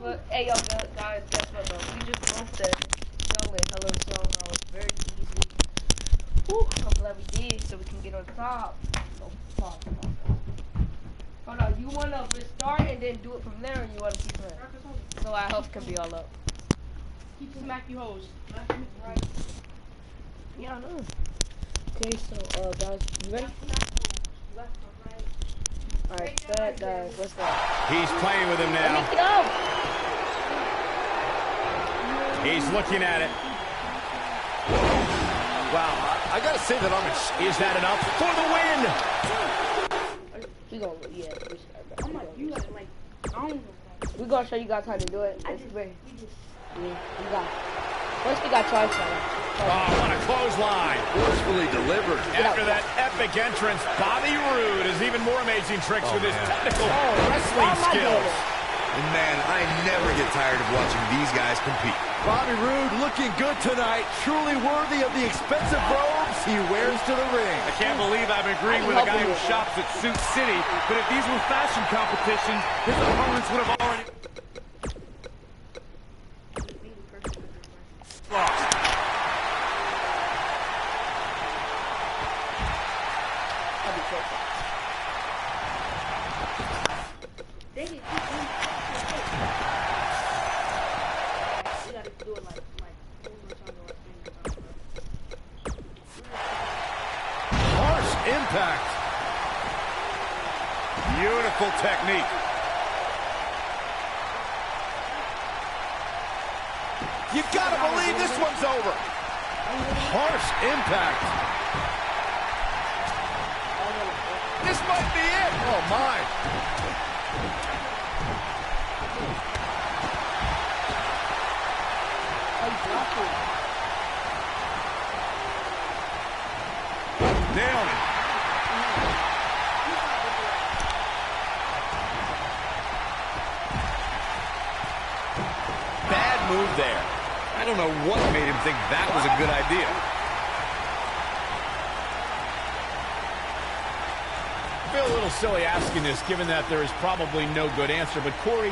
But hey, yo, guys, guess what though? We just broke the Young and Hello Song. That was very easy. Whew, I'm glad we did, so we can get on top. Oh, pause. Hold on, you wanna restart and then do it from there, or you wanna keep playing? So our health can be all up. Keep smack you hoes. Right. Yeah, I know. Okay, so guys, you ready? Alright, bet, guys, let's go. He's playing with him now. He's looking at it. Wow, I gotta say that I'm in. Is that enough for the win? We're gonna show you guys how to do it. First we got try shot. Oh, what a clothesline. Forcefully delivered. After that epic entrance, Bobby Roode has even more amazing tricks with his technical wrestling skills. And man, I never get tired of watching these guys compete. Bobby Roode looking good tonight. Truly worthy of the expensive robes he wears to the ring. I can't believe I'm agreeing with a guy who shops at Suit City, but if these were fashion competitions, his opponents would have already lost. Harsh impact. Beautiful technique. You gotta believe this one's over. Harsh impact. This might be it. Oh, my. Nailed it. Bad move there. I don't know what made him think that was a good idea. I feel a little silly asking this, given that there is probably no good answer. But, Corey,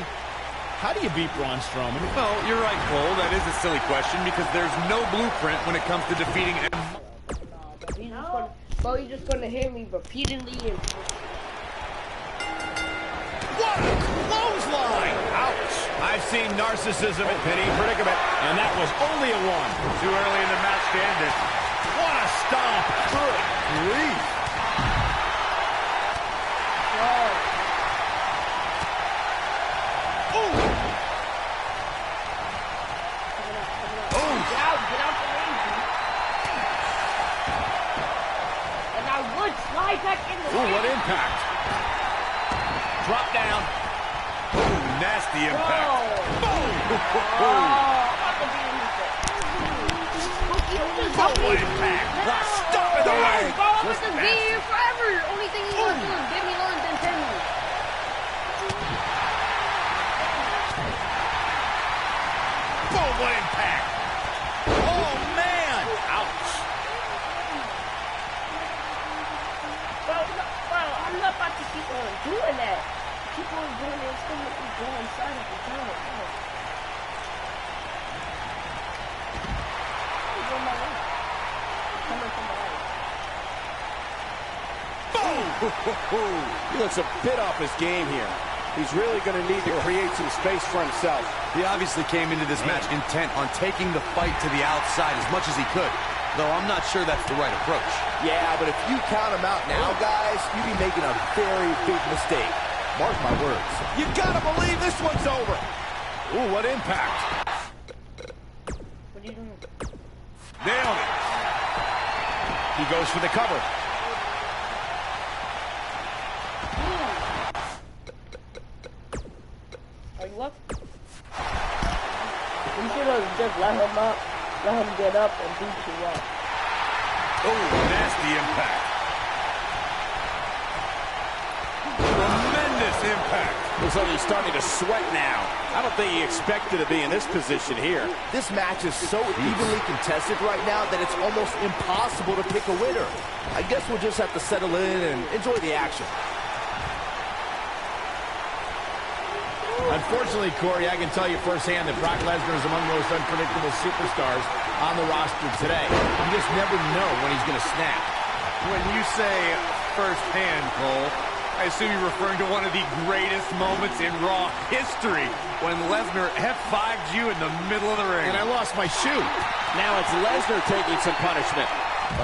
how do you beat Braun Strowman? Well, you're right, Cole. That is a silly question because there's no blueprint when it comes to defeating him. Bro, you're just gonna hear me repeatedly and... What a clothesline! Ouch! I've seen narcissism at penny predicament, and that was only a one. Too early in the match to end it. What a stomp! Good grief! Ooh, what impact. Drop down. Ooh, nasty impact. Boom! Double impact. Stop in the leg. This is be here forever. Only thing he wants to do is give me lunch and 10 minutes. Boom, what impact. Oh, man. Ouch. I'm not about to keep on doing that. Keep on doing it, it's gonna make me go inside of the tunnel. Boom! He looks a bit off his game here. He's really going to need to create some space for himself. He obviously came into this match intent on taking the fight to the outside as much as he could. Though I'm not sure that's the right approach. Yeah, but if you count him out now, guys, you'd be making a very big mistake. Mark my words. You gotta believe this one's over. Ooh, what impact. What are you doing? Nailed it. He goes for the cover. Are you up? You should have just let him up. Let him get up and beat you up. Oh, nasty impact. Tremendous impact. Looks like he's starting to sweat now. I don't think he expected to be in this position here. This match is so evenly contested right now that it's almost impossible to pick a winner. I guess we'll just have to settle in and enjoy the action. Unfortunately, Corey, I can tell you firsthand that Brock Lesnar is among the most unpredictable superstars on the roster today. You just never know when he's going to snap. When you say firsthand, Cole, I assume you're referring to one of the greatest moments in Raw history when Lesnar F5'd you in the middle of the ring. And I lost my shoe. Now it's Lesnar taking some punishment.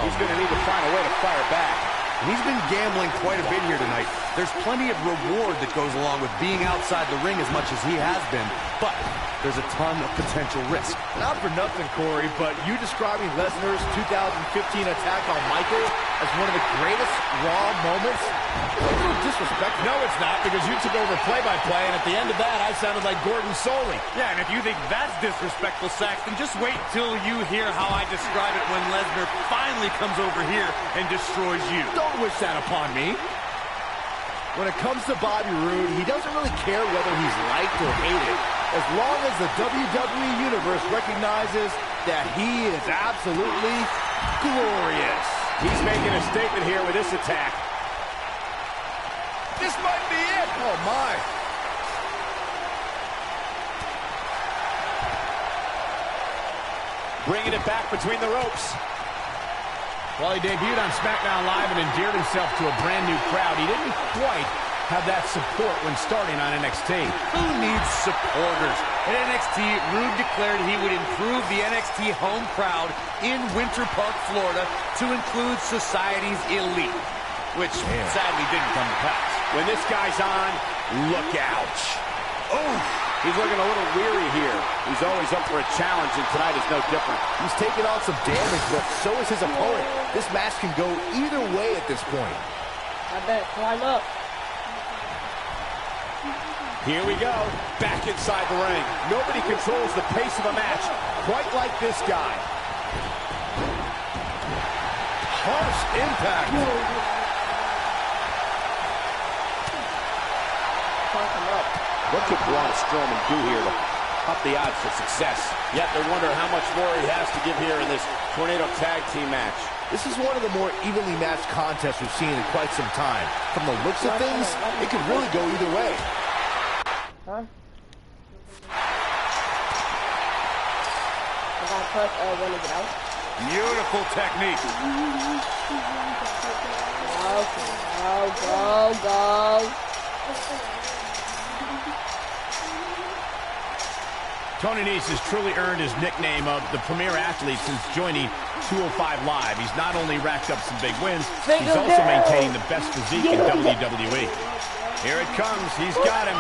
He's going to need to find a way to fire back. He's been gambling quite a bit here tonight. There's plenty of reward that goes along with being outside the ring as much as he has been, but there's a ton of potential risk. Not for nothing, Corey, but you describing Lesnar's 2015 attack on Michael as one of the greatest Raw moments? It's a little disrespectful. No, it's not, because you took over play-by-play, and at the end of that, I sounded like Gordon Soley. Yeah, and if you think that's disrespectful, Saxton, just wait till you hear how I describe it when Lesnar finally comes over here and destroys you. Don't wish that upon me. When it comes to Bobby Roode, he doesn't really care whether he's liked or hated, as long as the WWE Universe recognizes that he is absolutely glorious. He's making a statement here with this attack. This might be it. Oh, my. Bringing it back between the ropes. While he debuted on SmackDown Live and endeared himself to a brand new crowd, he didn't quite have that support when starting on NXT. Who needs supporters? At NXT, Roode declared he would improve the NXT home crowd in Winter Park, Florida, to include society's elite, which sadly didn't come to pass. When this guy's on, look out. Oh, he's looking a little weary here. He's always up for a challenge, and tonight is no different. He's taking on some damage, but so is his opponent. This match can go either way at this point. I bet. Climb up. Here we go, back inside the ring. Nobody controls the pace of a match quite like this guy. Harsh impact. What could Braun Strowman do here to up the odds for success? Yet they wonder how much more he has to give here in this Tornado Tag Team match. This is one of the more evenly matched contests we've seen in quite some time. From the looks of things, it could really go either way. Huh? I gotta press when to get out. Beautiful technique. Go. Tony Nese has truly earned his nickname of the premier athlete since joining 205 Live. He's not only racked up some big wins, he's also maintaining the best physique in WWE. Here it comes. He's got him.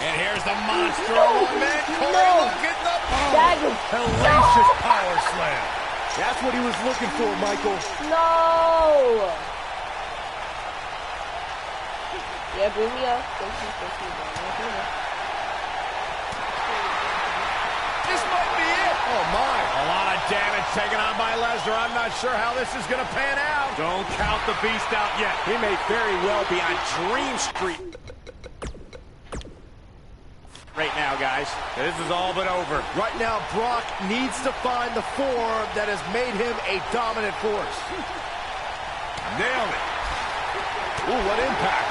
And here's the monster of a man. Corey, look at the Hellacious power slam. That's what he was looking for, Michael. No! Yeah, bring me up. Thank you. This might be it. Oh, my. A lot of damage taken on by Lesnar. I'm not sure how this is going to pan out. Don't count the beast out yet. He may very well be on Dream Street right now, guys. This is all but over. Right now, Brock needs to find the form that has made him a dominant force. Nailed it. Ooh, what impact.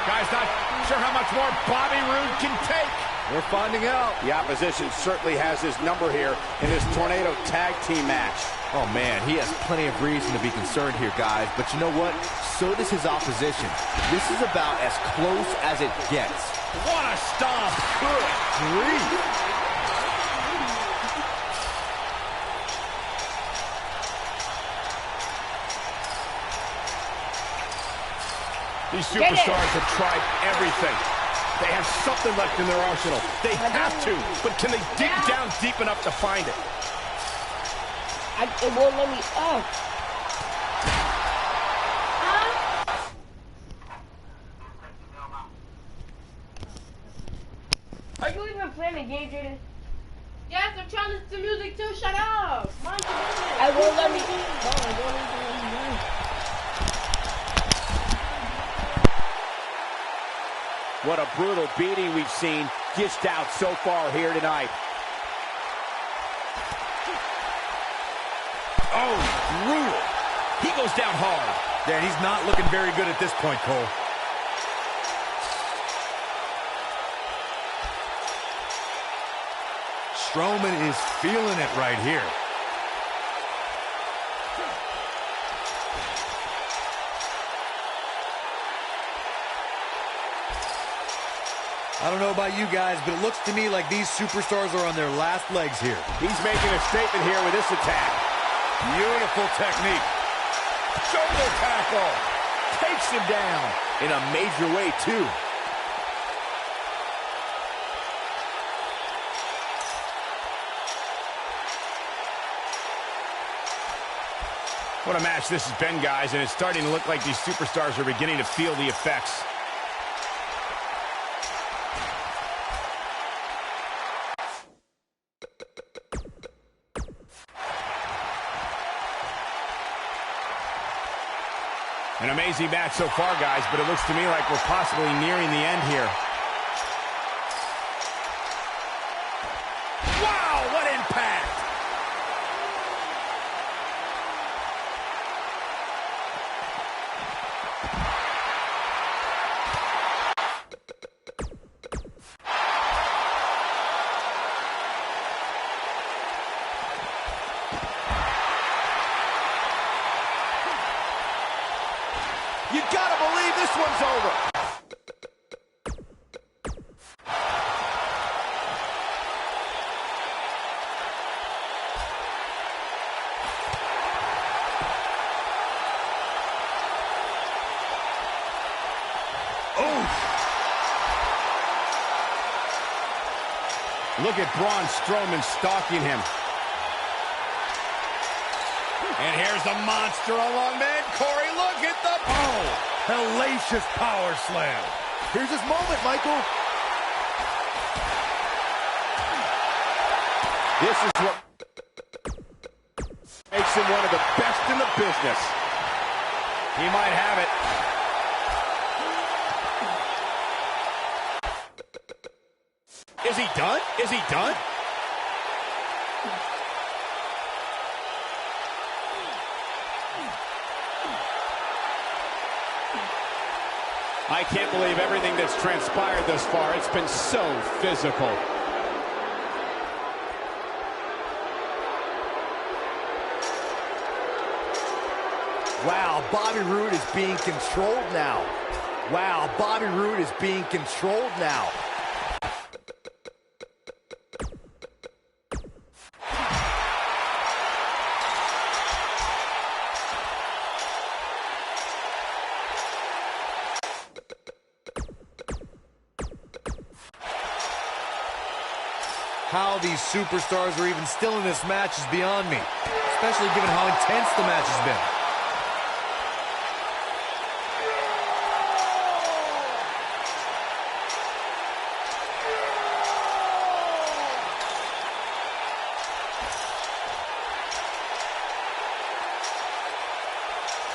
Guys, not sure how much more Bobby Roode can take. We're finding out. The opposition certainly has his number here in this Tornado Tag Team match. Oh, man, he has plenty of reason to be concerned here, guys. But you know what? So does his opposition. This is about as close as it gets. What a stomp. Good grief. These superstars have tried everything. They have something left in their arsenal. They have to, but can they dig down deep enough to find it? It won't let me up. Are you even playing the game, Jaden? Yes, I'm trying to listen to music too. Shut up. Mind your business. I won't let me. No, I won't let me. What a brutal beating we've seen dished out so far here tonight. Oh, brutal. He goes down hard. Yeah, and he's not looking very good at this point, Cole. Strowman is feeling it right here. I don't know about you guys, but it looks to me like these superstars are on their last legs here. He's making a statement here with this attack. Beautiful technique. Shoulder tackle. Takes him down. In a major way, too. What a match this has been, guys, and it's starting to look like these superstars are beginning to feel the effects. An amazing match so far, guys, but it looks to me like we're possibly nearing the end here. Wow, what impact! You gotta believe this one's over. Look at Braun Strowman stalking him. And here's the monster along man. Corey, look at the... Oh, hellacious power slam. Here's his moment, Michael. This is what makes him one of the best in the business. He might have it. Is he done? Is he done? I can't believe everything that's transpired thus far. It's been so physical. Wow, Bobby Roode is being controlled now. Wow, Bobby Roode is being controlled now. How these superstars are even still in this match is beyond me, especially given how intense the match has been.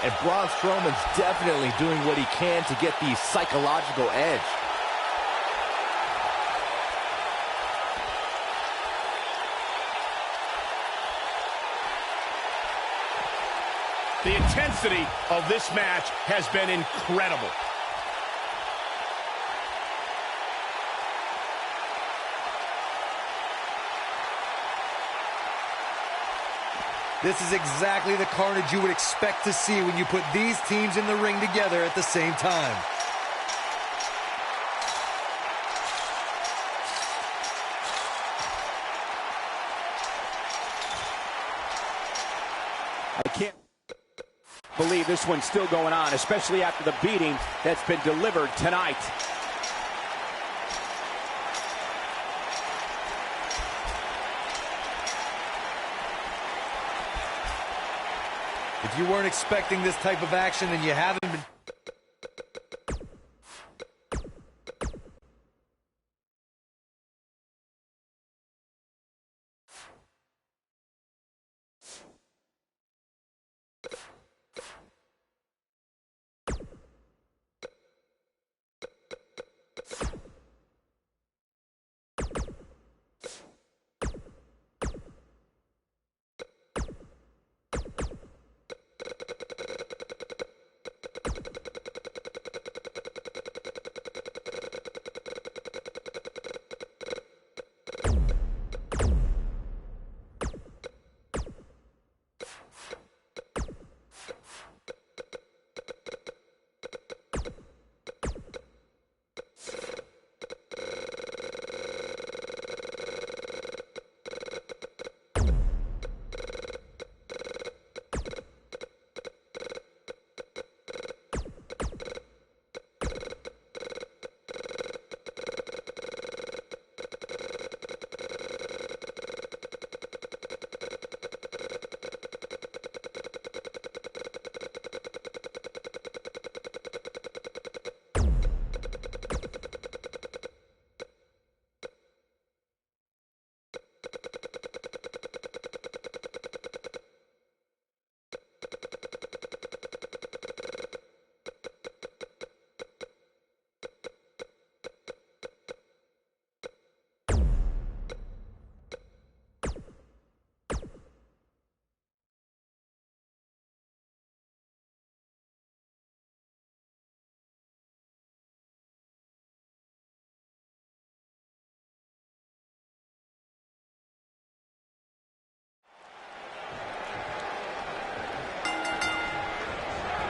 And Braun Strowman's definitely doing what he can to get the psychological edge. The intensity of this match has been incredible. This is exactly the carnage you would expect to see when you put these teams in the ring together at the same time. I can't believe this one's still going on, especially after the beating that's been delivered tonight. If you weren't expecting this type of action, then you haven't been...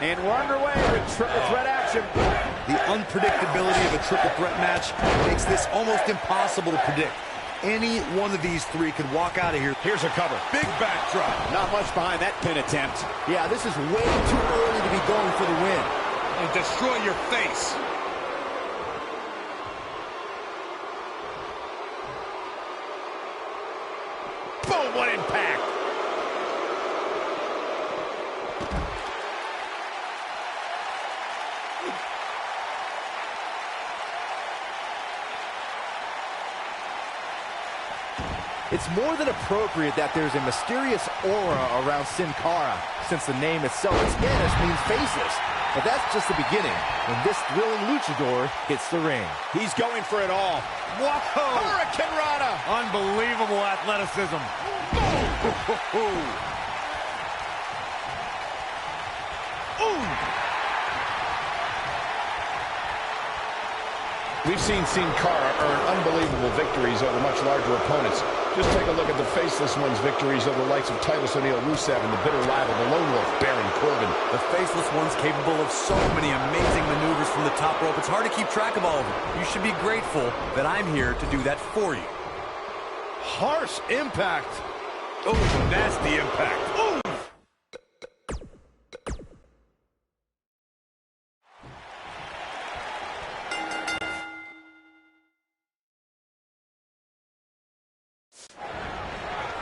And we're underway with triple threat action. The unpredictability of a triple threat match makes this almost impossible to predict. Any one of these three could walk out of here. Here's a cover. Big backdrop. Not much behind that pin attempt. Yeah, this is way too early to be going for the win. And destroy your face. Boom, what impact. It's more than appropriate that there's a mysterious aura around Sin Cara, since the name itself in Spanish means faceless. But that's just the beginning, when this thrilling luchador hits the ring. He's going for it all. Whoa! Hurricane Rana! Unbelievable athleticism. We've seen Sin Cara earn unbelievable victories over much larger opponents. Just take a look at the faceless one's victories over the likes of Titus O'Neil, Rusev, and the bitter rival, the Lone Wolf, Baron Corbin. The faceless one's capable of so many amazing maneuvers from the top rope. It's hard to keep track of all of them. You should be grateful that I'm here to do that for you. Harsh impact. Oh, nasty impact. Oh!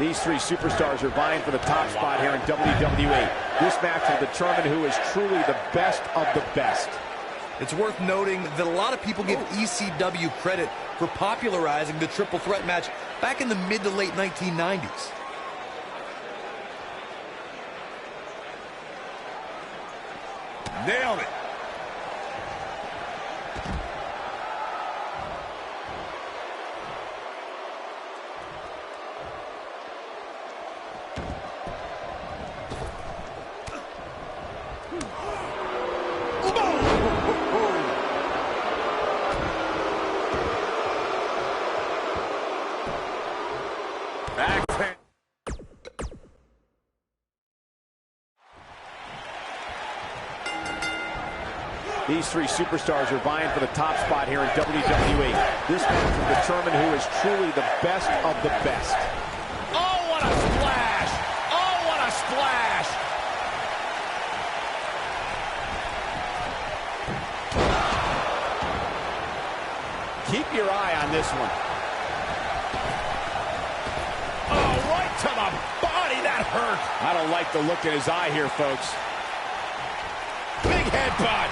These three superstars are vying for the top spot here in WWE. This match will determine who is truly the best of the best. It's worth noting that a lot of people give ECW credit for popularizing the triple threat match back in the mid to late 1990s. Nailed it. These three superstars are vying for the top spot here in WWE. This match will determine who is truly the best of the best. Oh, what a splash! Oh, what a splash! Keep your eye on this one. Oh, right to the body. That hurt. I don't like the look in his eye here, folks. Big headbutt.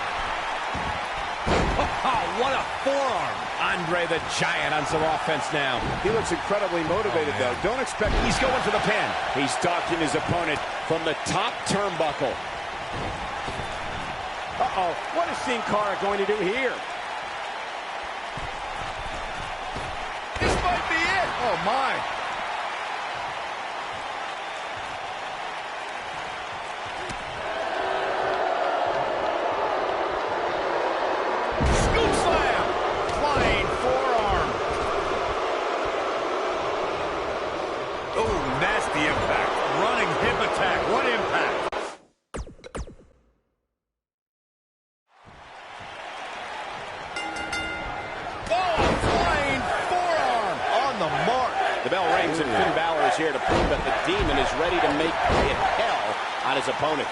What a forearm. Andre the Giant on some offense now. He looks incredibly motivated, though. Don't expect He's going for the pin. He's stalking his opponent from the top turnbuckle. Uh-oh. What is Sin Cara going to do here? This might be it. Oh, my. Scoop slam. Flying forearm. Oh, nasty impact. Running hip attack. What impact? Oh, a flying forearm. On the mark. The bell rings, and Finn Balor is here to prove that the Demon is ready to make it hell on his opponent.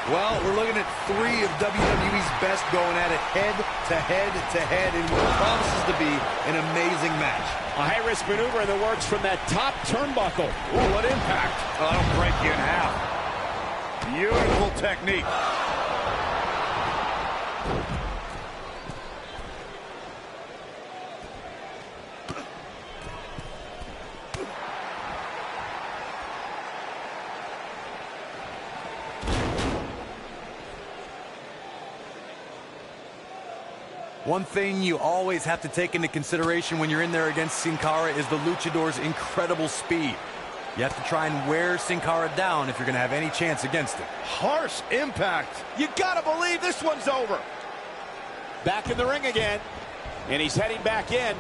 Well, we're looking at three of WWE's best going at it head in what promises to be an amazing match. A high-risk maneuver in the works from that top turnbuckle. Ooh, what impact. Oh, that'll break you in half. Beautiful technique. One thing you always have to take into consideration when you're in there against Sin Cara is the luchador's incredible speed. You have to try and wear Sin Cara down if you're going to have any chance against him. Harsh impact. You gotta believe this one's over. Back in the ring again. And he's heading back in.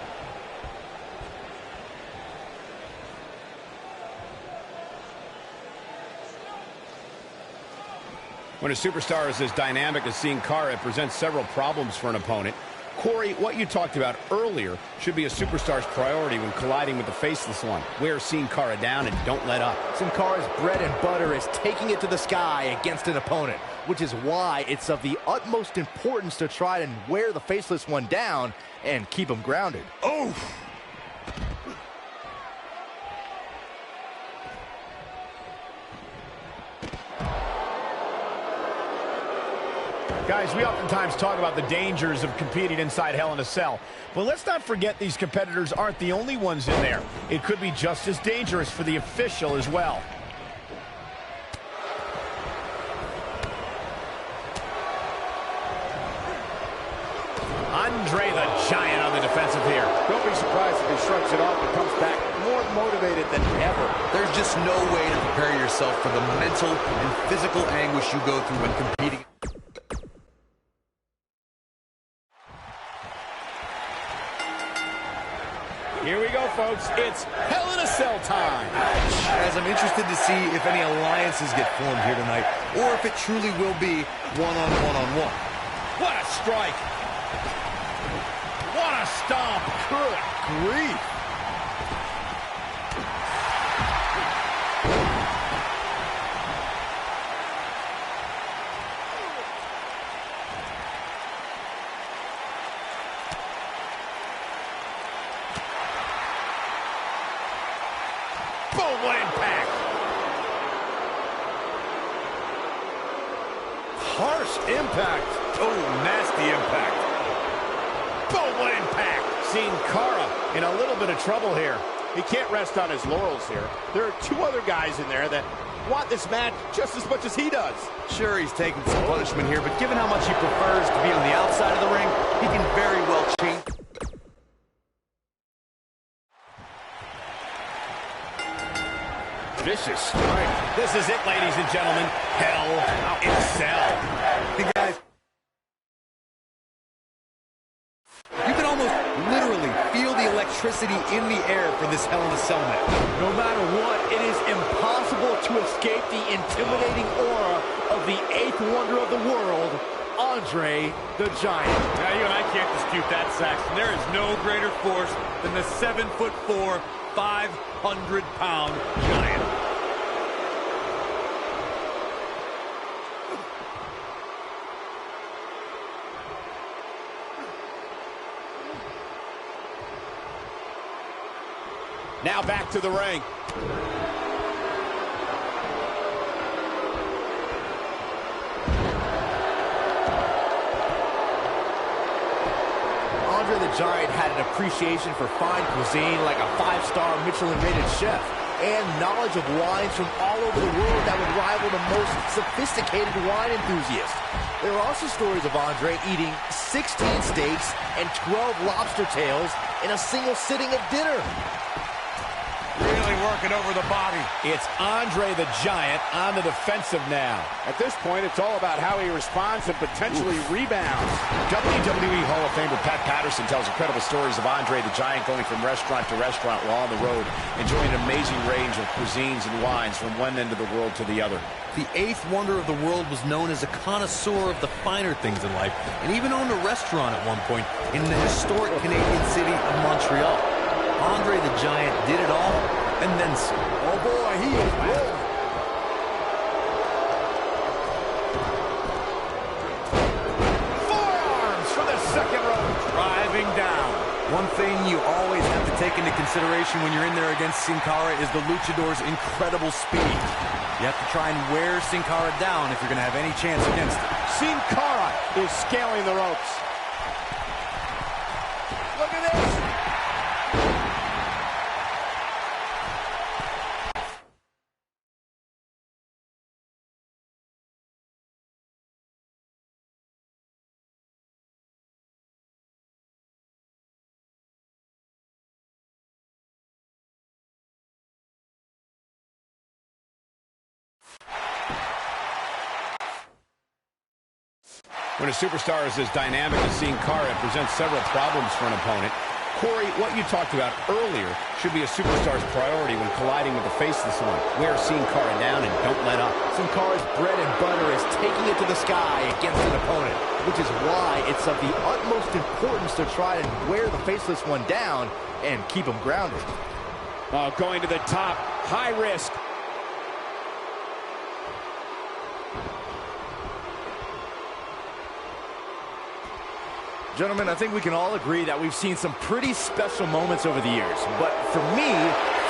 When a superstar is as dynamic as Sin Cara, it presents several problems for an opponent. Corey, what you talked about earlier should be a superstar's priority when colliding with the faceless one. Wear Sin Cara down and don't let up. Sin Cara's bread and butter is taking it to the sky against an opponent, which is why it's of the utmost importance to try and wear the faceless one down and keep him grounded. Oh! Guys, we oftentimes talk about the dangers of competing inside Hell in a Cell. But let's not forget these competitors aren't the only ones in there. It could be just as dangerous for the official as well. Andre the Giant on the defensive here. Don't be surprised if he shrugs it off and comes back more motivated than ever. There's just no way to prepare yourself for the mental and physical anguish you go through when competing. Here we go, folks. It's Hell in a Cell time. As I'm interested to see if any alliances get formed here tonight, or if it truly will be one-on-one-on-one. What a strike. What a stomp. Good grief. Boom, what impact. Harsh impact. Oh, nasty impact. Boom, what impact. Sin Cara in a little bit of trouble here. He can't rest on his laurels here. There are two other guys in there that want this match just as much as he does. Sure, he's taking some punishment here, but given how much he prefers to be on the outside of the ring, he can very well change. Vicious strike. This is it, ladies and gentlemen. Hell in a Cell. Hey, guys. You can almost literally feel the electricity in the air for this Hell in a Cell match. No matter what, it is impossible to escape the intimidating aura of the eighth wonder of the world, Andre the Giant. Now, you and I can't dispute that, Saxton. There is no greater force than the 7'4", 500-pound Giant. Now back to the ring. Andre the Giant had an appreciation for fine cuisine like a 5-star Michelin-rated chef, and knowledge of wines from all over the world that would rival the most sophisticated wine enthusiasts. There are also stories of Andre eating 16 steaks and 12 lobster tails in a single sitting of dinner. Really working over the body. It's Andre the Giant on the defensive now. At this point, it's all about how he responds and potentially rebounds. WWE Hall of Famer Pat Patterson tells incredible stories of Andre the Giant going from restaurant to restaurant while on the road, enjoying an amazing range of cuisines and wines from one end of the world to the other. The eighth wonder of the world was known as a connoisseur of the finer things in life, and even owned a restaurant at one point in the historic Canadian city of Montreal. Andre the Giant did it all, and then some. Oh boy, he is rolling. Forearms for the second rope. Driving down. One thing you always have to take into consideration when you're in there against Sin Cara is the luchador's incredible speed. You have to try and wear Sin Cara down if you're going to have any chance against it. Sin Cara is scaling the ropes. Look at this. When a superstar is as dynamic as Sin Cara, it presents several problems for an opponent. Corey, what you talked about earlier should be a superstar's priority when colliding with the faceless one. Wear Sin Cara down and don't let up. Sin Cara's bread and butter is taking it to the sky against an opponent, which is why it's of the utmost importance to try and wear the faceless one down and keep him grounded. Oh, going to the top, high risk. Gentlemen, I think we can all agree that we've seen some pretty special moments over the years. But for me,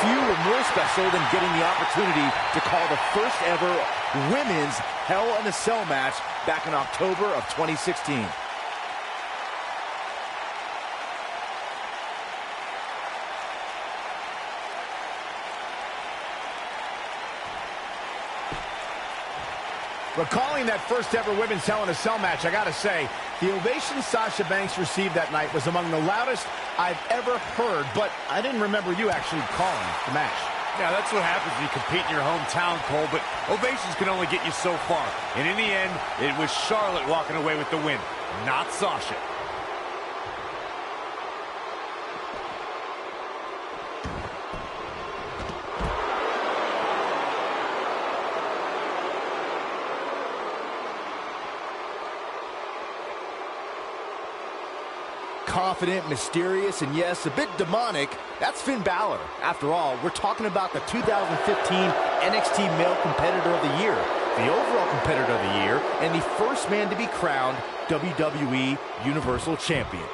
few were more special than getting the opportunity to call the first ever women's Hell in a Cell match back in October of 2016. Recalling that first ever women's Hell in a Cell match, I gotta say, the ovation Sasha Banks received that night was among the loudest I've ever heard, but I didn't remember you actually calling the match. Yeah, that's what happens when you compete in your hometown, Cole, but ovations can only get you so far. And in the end, it was Charlotte walking away with the win, not Sasha. Confident, mysterious, and yes, a bit demonic, that's Finn Balor. After all, we're talking about the 2015 NXT Male Competitor of the Year, the overall Competitor of the Year, and the first man to be crowned WWE Universal Champion.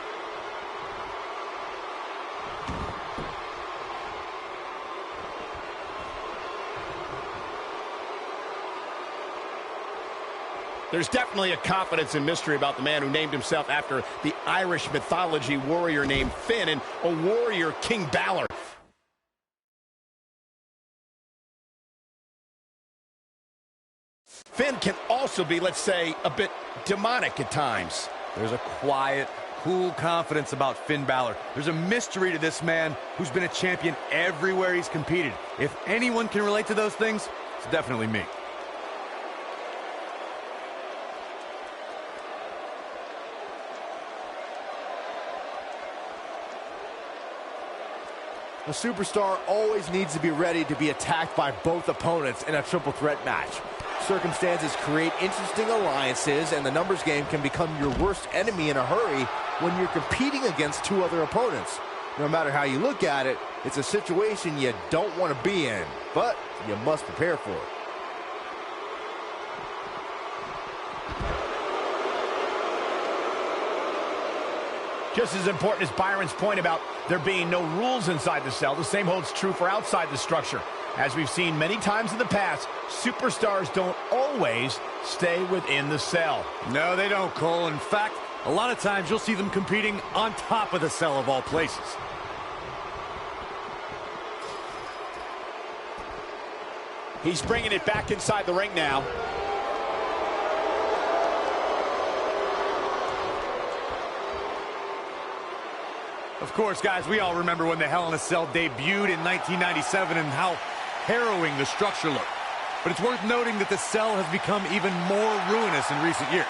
There's definitely a confidence and mystery about the man who named himself after the Irish mythology warrior named Finn and a warrior King Balor. Finn can also be, let's say, a bit demonic at times. There's a quiet, cool confidence about Finn Balor. There's a mystery to this man who's been a champion everywhere he's competed. If anyone can relate to those things, it's definitely me. A superstar always needs to be ready to be attacked by both opponents in a triple threat match. Circumstances create interesting alliances, and the numbers game can become your worst enemy in a hurry when you're competing against two other opponents. No matter how you look at it, it's a situation you don't want to be in, but you must prepare for it. Just as important as Byron's point about there being no rules inside the cell, the same holds true for outside the structure. As we've seen many times in the past, superstars don't always stay within the cell. No, they don't, Cole. In fact, a lot of times you'll see them competing on top of the cell of all places. He's bringing it back inside the ring now. Of course, guys, we all remember when the Hell in a Cell debuted in 1997 and how harrowing the structure looked. But it's worth noting that the cell has become even more ruinous in recent years.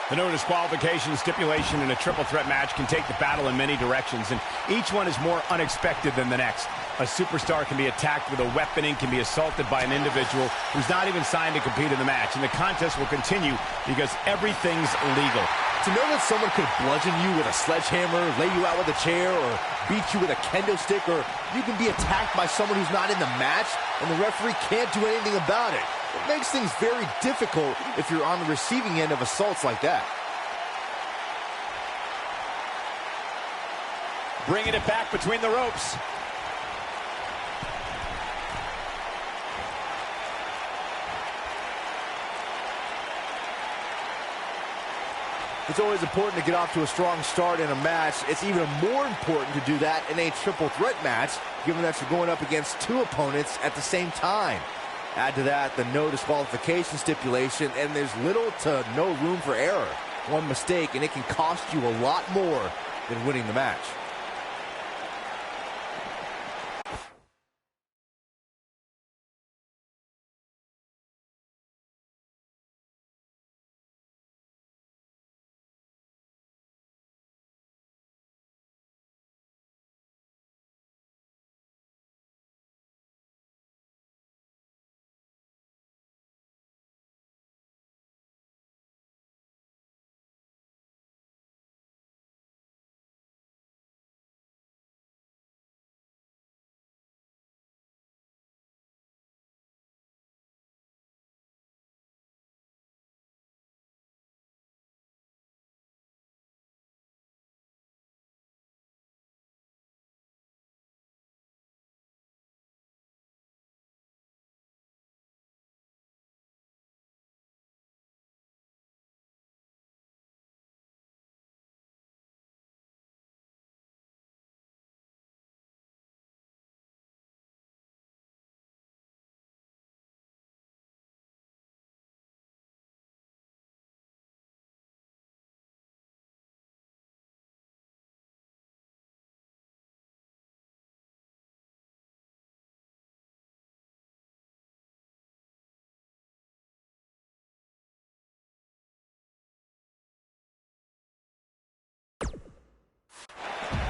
The no disqualification stipulation in a triple threat match can take the battle in many directions, and each one is more unexpected than the next. A superstar can be attacked with a weapon and can be assaulted by an individual who's not even signed to compete in the match, and the contest will continue because everything's legal. To know that someone could bludgeon you with a sledgehammer, lay you out with a chair, or beat you with a kendo stick, or you can be attacked by someone who's not in the match, and the referee can't do anything about it. It makes things very difficult if you're on the receiving end of assaults like that. Bringing it back between the ropes. It's always important to get off to a strong start in a match. It's even more important to do that in a triple threat match, given that you're going up against two opponents at the same time. Add to that the no disqualification stipulation, and there's little to no room for error. One mistake, and it can cost you a lot more than winning the match.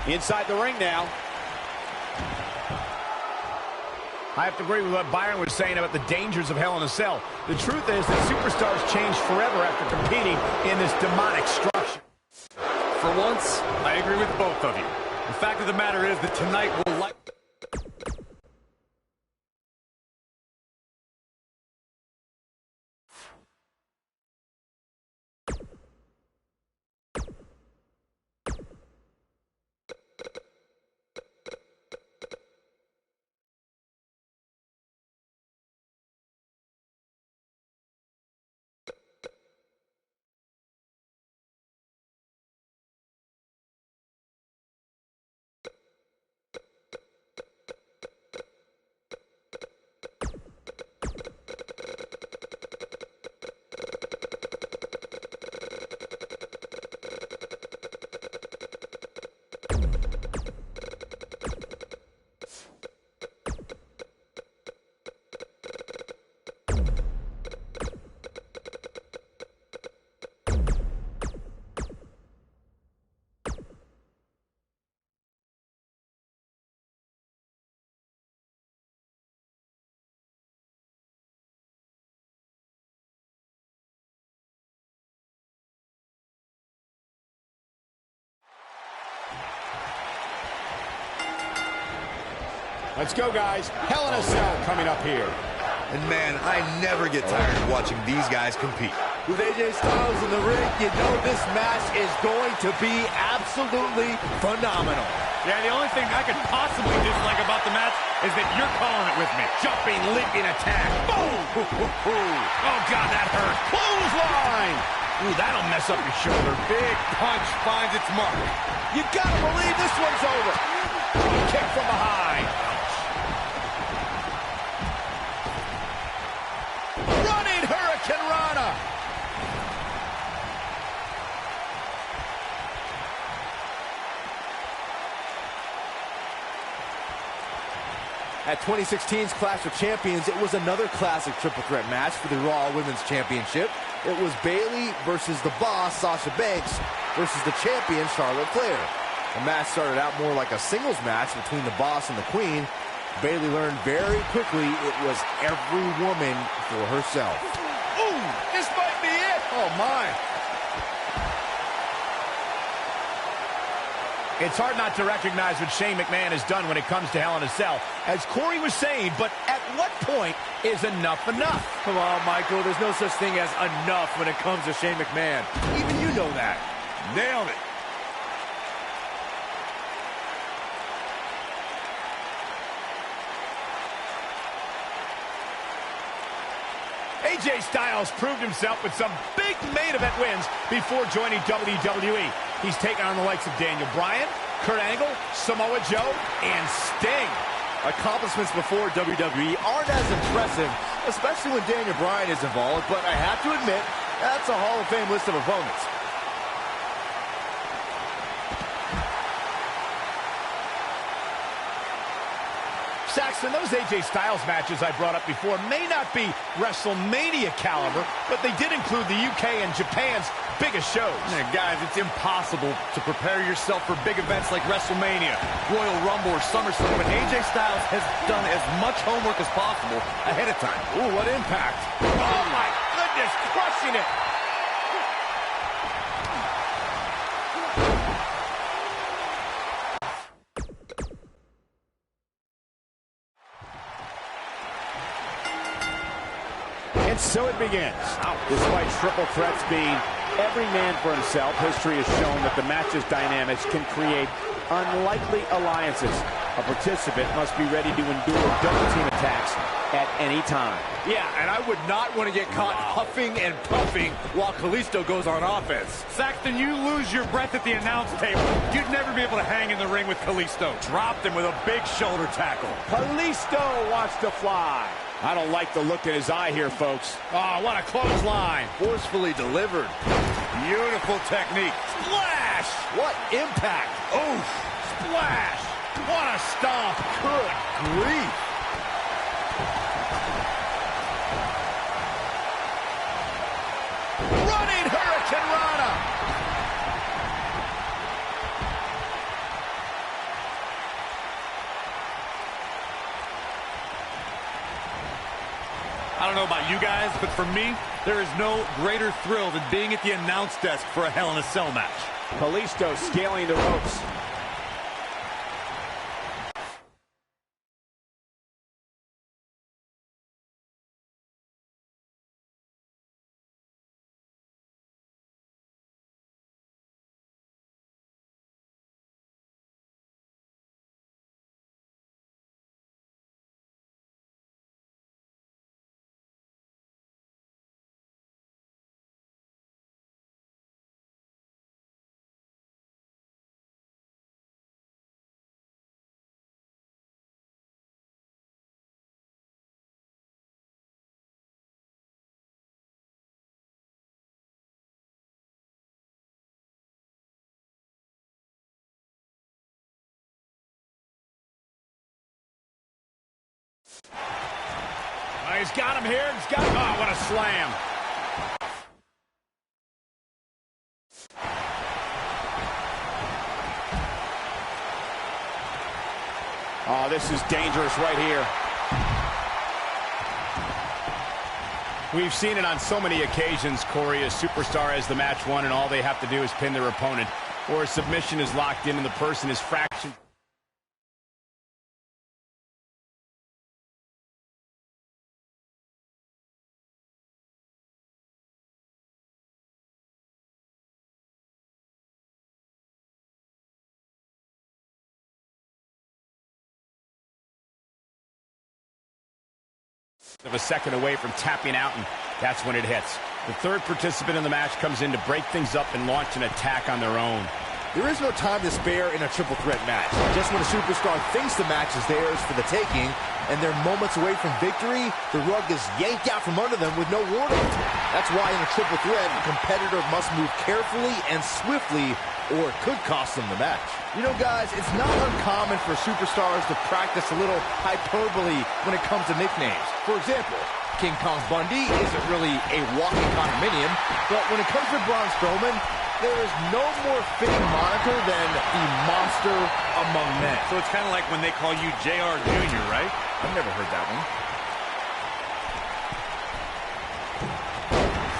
Inside the ring now. I have to agree with what Byron was saying about the dangers of Hell in a Cell. The truth is that superstars change forever after competing in this demonic structure. For once, I agree with both of you. The fact of the matter is that tonight will like... Let's go, guys. Hell in a Cell coming up here. And man, I never get tired of watching these guys compete. With AJ Styles in the ring, you know this match is going to be absolutely phenomenal. Yeah, the only thing I could possibly dislike about the match is that you're calling it with me. Jumping, leaping attack. Boom! Oh, God, that hurt. Clothesline! Ooh, that'll mess up your shoulder. Big punch finds its mark. You gotta believe this one's over. Kick from behind. Running Hurricane Rana. At 2016's Clash of Champions, it was another classic triple threat match for the Raw Women's Championship. It was Bayley versus the Boss, Sasha Banks, versus the champion, Charlotte Flair. The match started out more like a singles match between the Boss and the Queen. Bayley learned very quickly it was every woman for herself. Ooh, this might be it. Oh, my. It's hard not to recognize what Shane McMahon has done when it comes to Hell in a Cell. As Corey was saying, but at what point is enough enough? Come on, Michael, there's no such thing as enough when it comes to Shane McMahon. Even you know that. Nailed it. AJ Styles proved himself with some big main event wins before joining WWE. He's taken on the likes of Daniel Bryan, Kurt Angle, Samoa Joe, and Sting. Accomplishments before WWE aren't as impressive, especially when Daniel Bryan is involved, but I have to admit, that's a Hall of Fame list of opponents. Saxton, those AJ Styles matches I brought up before may not be WrestleMania caliber, but they did include the UK and Japan's biggest shows. Yeah, guys, it's impossible to prepare yourself for big events like WrestleMania, Royal Rumble, or SummerSlam, but AJ Styles has done as much homework as possible ahead of time. Ooh, what impact. Oh, my goodness, crushing it. And so it begins. Despite triple threats being every man for himself, history has shown that the match's dynamics can create unlikely alliances. A participant must be ready to endure double-team attacks at any time. Yeah, and I would not want to get caught huffing and puffing while Kalisto goes on offense. Saxton, you lose your breath at the announce table. You'd never be able to hang in the ring with Kalisto. Dropped him with a big shoulder tackle. Kalisto wants to fly. I don't like the look in his eye here, folks. Oh, what a clothesline. Forcefully delivered. Beautiful technique. Splash! What impact! Oof! Splash! What a stomp! Good grief! Running Hurricane Rana! know about you guys, but for me, there is no greater thrill than being at the announce desk for a Hell in a Cell match. Kalisto scaling the ropes. He's got him here. He's got him. Oh, what a slam. Oh, this is dangerous right here. We've seen it on so many occasions, Corey. A superstar has the match won, and all they have to do is pin their opponent. Or a submission is locked in, and the person is fractured. Of a second away from tapping out, and that's when it hits. The third participant in the match comes in to break things up and launch an attack on their own. There is no time to spare in a triple threat match. Just when a superstar thinks the match is theirs for the taking, and they're moments away from victory, the rug is yanked out from under them with no warning. That's why in a triple threat, a competitor must move carefully and swiftly, or it could cost them the match. You know, guys, it's not uncommon for superstars to practice a little hyperbole when it comes to nicknames. For example, King Kong Bundy isn't really a walking condominium, but when it comes to Braun Strowman, there is no more fitting moniker than the monster among men. So it's kind of like when they call you JR Jr., right? I've never heard that one.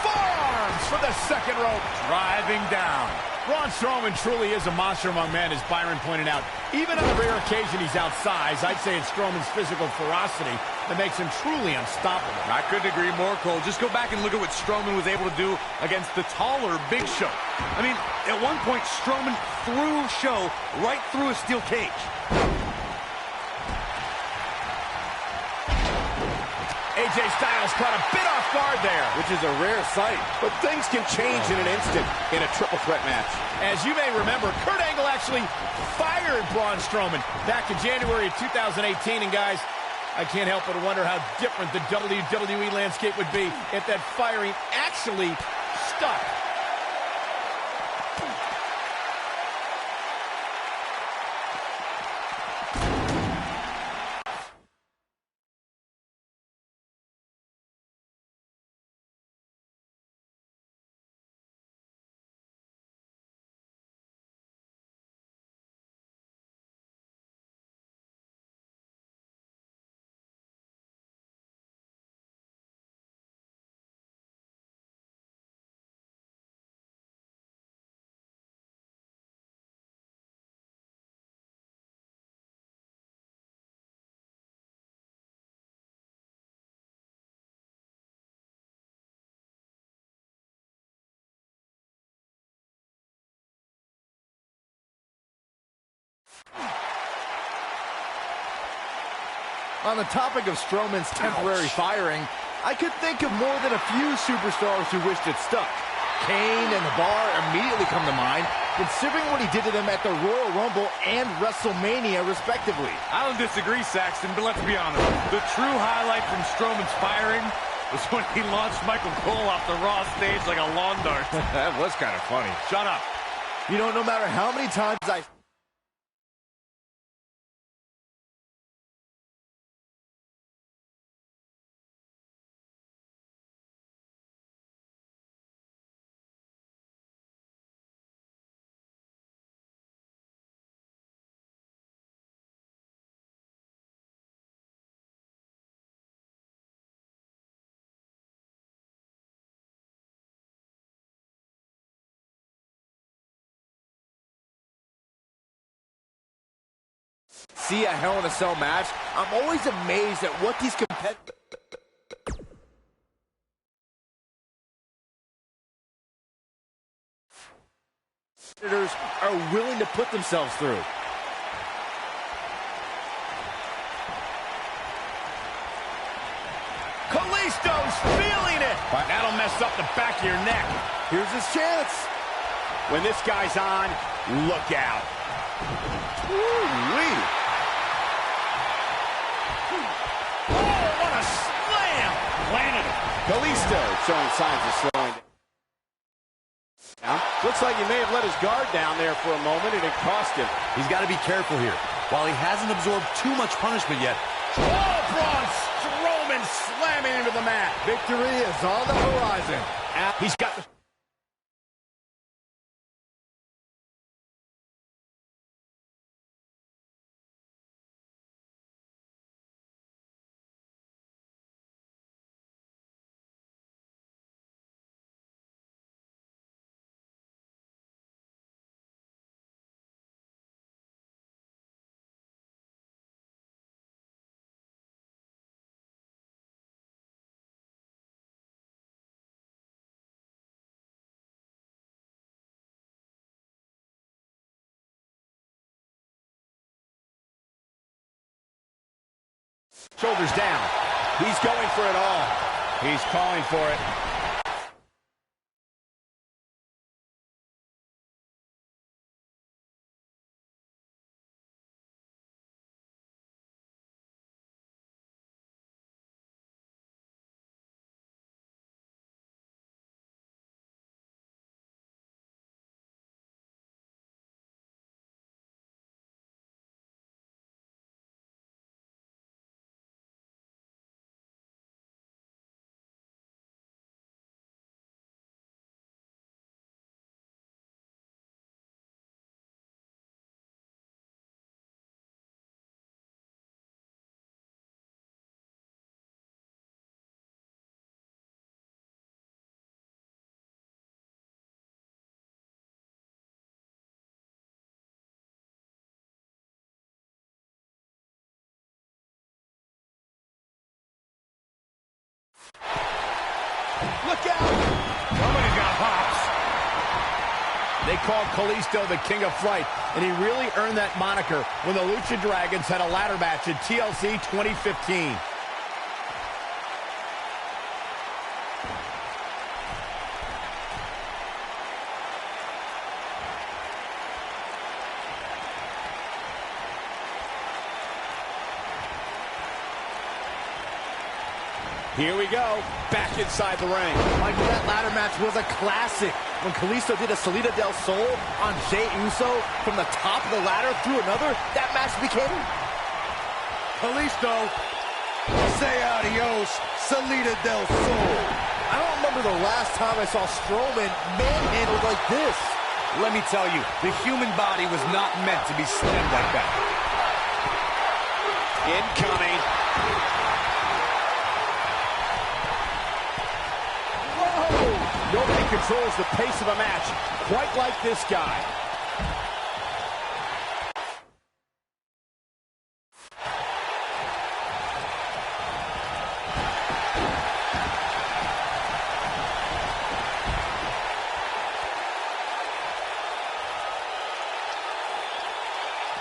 Forearms for the second rope. Driving down. Braun Strowman truly is a monster among men, as Byron pointed out. Even on the rare occasion he's outsized, I'd say it's Strowman's physical ferocity that makes him truly unstoppable. I couldn't agree more, Cole. Just go back and look at what Strowman was able to do against the taller Big Show. I mean, at one point, Strowman threw Show right through a steel cage. AJ Styles caught a bit off guard there. Which is a rare sight. But things can change in an instant in a triple threat match. As you may remember, Kurt Angle actually fired Braun Strowman back in January of 2018. And guys, I can't help but wonder how different the WWE landscape would be if that firing actually stuck. On the topic of Strowman's temporary firing, I could think of more than a few superstars who wished it stuck. Kane and The Bar immediately come to mind, considering what he did to them at the Royal Rumble and WrestleMania, respectively. I don't disagree, Saxton, but let's be honest. The true highlight from Strowman's firing was when he launched Michael Cole off the Raw stage like a lawn dart. That was kind of funny. Shut up. You know, no matter how many times I see a Hell in a Cell match, I'm always amazed at what these competitors are willing to put themselves through. Kalisto's feeling it. That'll mess up the back of your neck. Here's his chance. When this guy's on, look out. Woo-wee. Oh, what a slam. Landed it. Kalisto showing signs of slowing down. Looks like he may have let his guard down there for a moment, and it cost him. He's got to be careful here. While he hasn't absorbed too much punishment yet. Oh, Braun Strowman slamming into the mat. Victory is on the horizon. He's got the... Shoulders down. He's going for it all. He's calling for it. Look out! Somebody's got hops. They called Kalisto the King of Flight, and he really earned that moniker when the Lucha Dragons had a ladder match in TLC 2015. Here we go, back inside the ring. Michael, that ladder match was a classic. When Kalisto did a Salida del Sol on Jey Uso from the top of the ladder through another, that match became... Kalisto, say adios, Salida del Sol. I don't remember the last time I saw Strowman manhandled like this. Let me tell you, the human body was not meant to be slammed like that. Incoming. Nobody controls the pace of a match quite like this guy.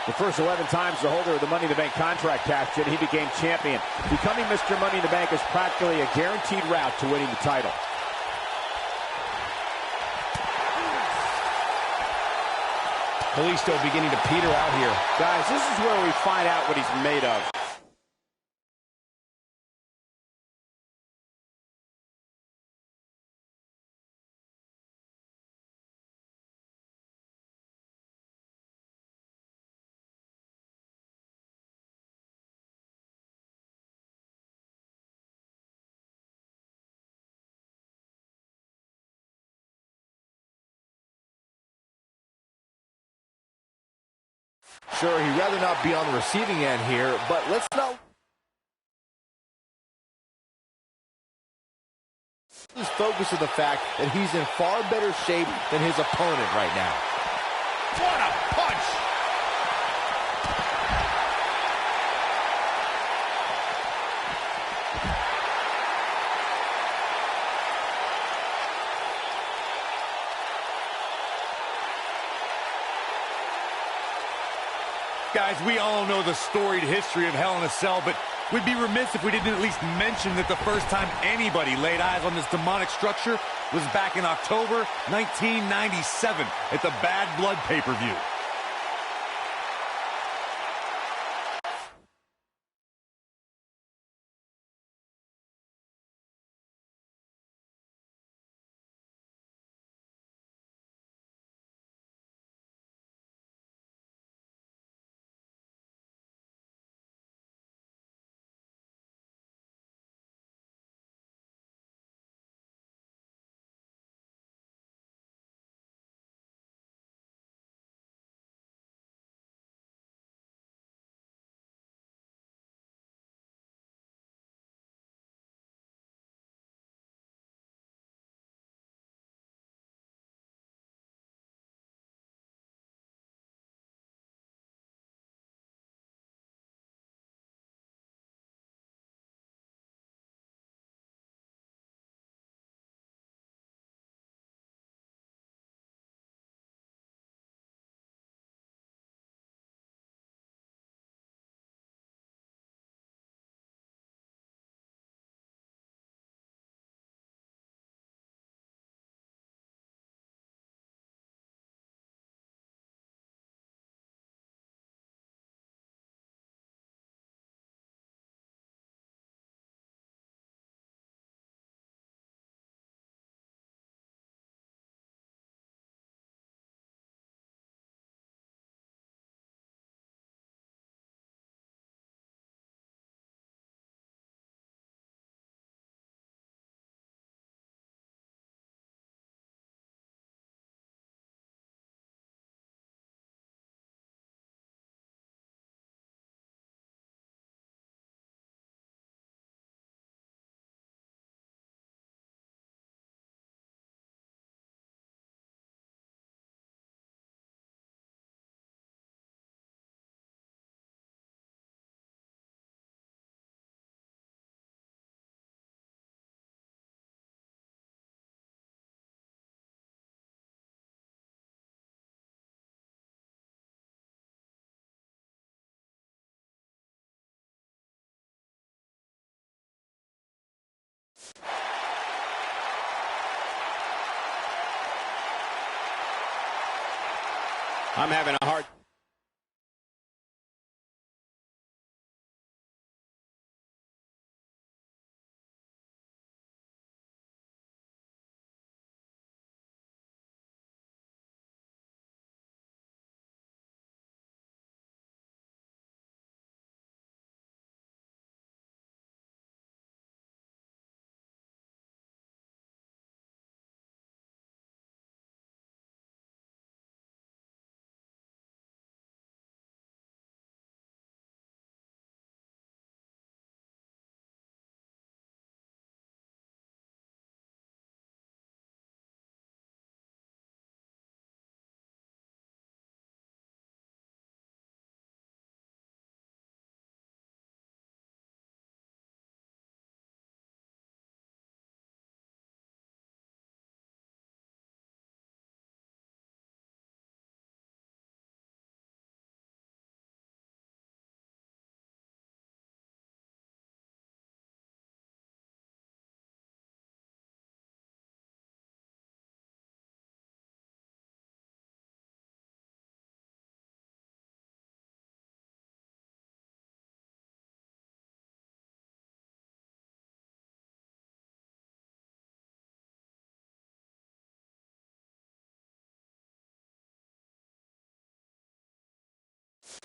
The first 11 times the holder of the Money in the Bank contract cashed in, he became champion. Becoming Mr. Money in the Bank is practically a guaranteed route to winning the title. Kalisto beginning to peter out here. Guys, this is where we find out what he's made of. Sure, he'd rather not be on the receiving end here, but let's not lose focus of the fact that he's in far better shape than his opponent right now. What a punch! guys, we all know the storied history of Hell in a Cell, but we'd be remiss if we didn't at least mention that the first time anybody laid eyes on this demonic structure was back in October 1997 at the Bad Blood pay-per-view. I'm having a hard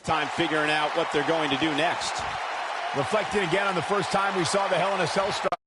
time figuring out what they're going to do next. Reflecting again on the first time we saw the Hell in a Cell strike.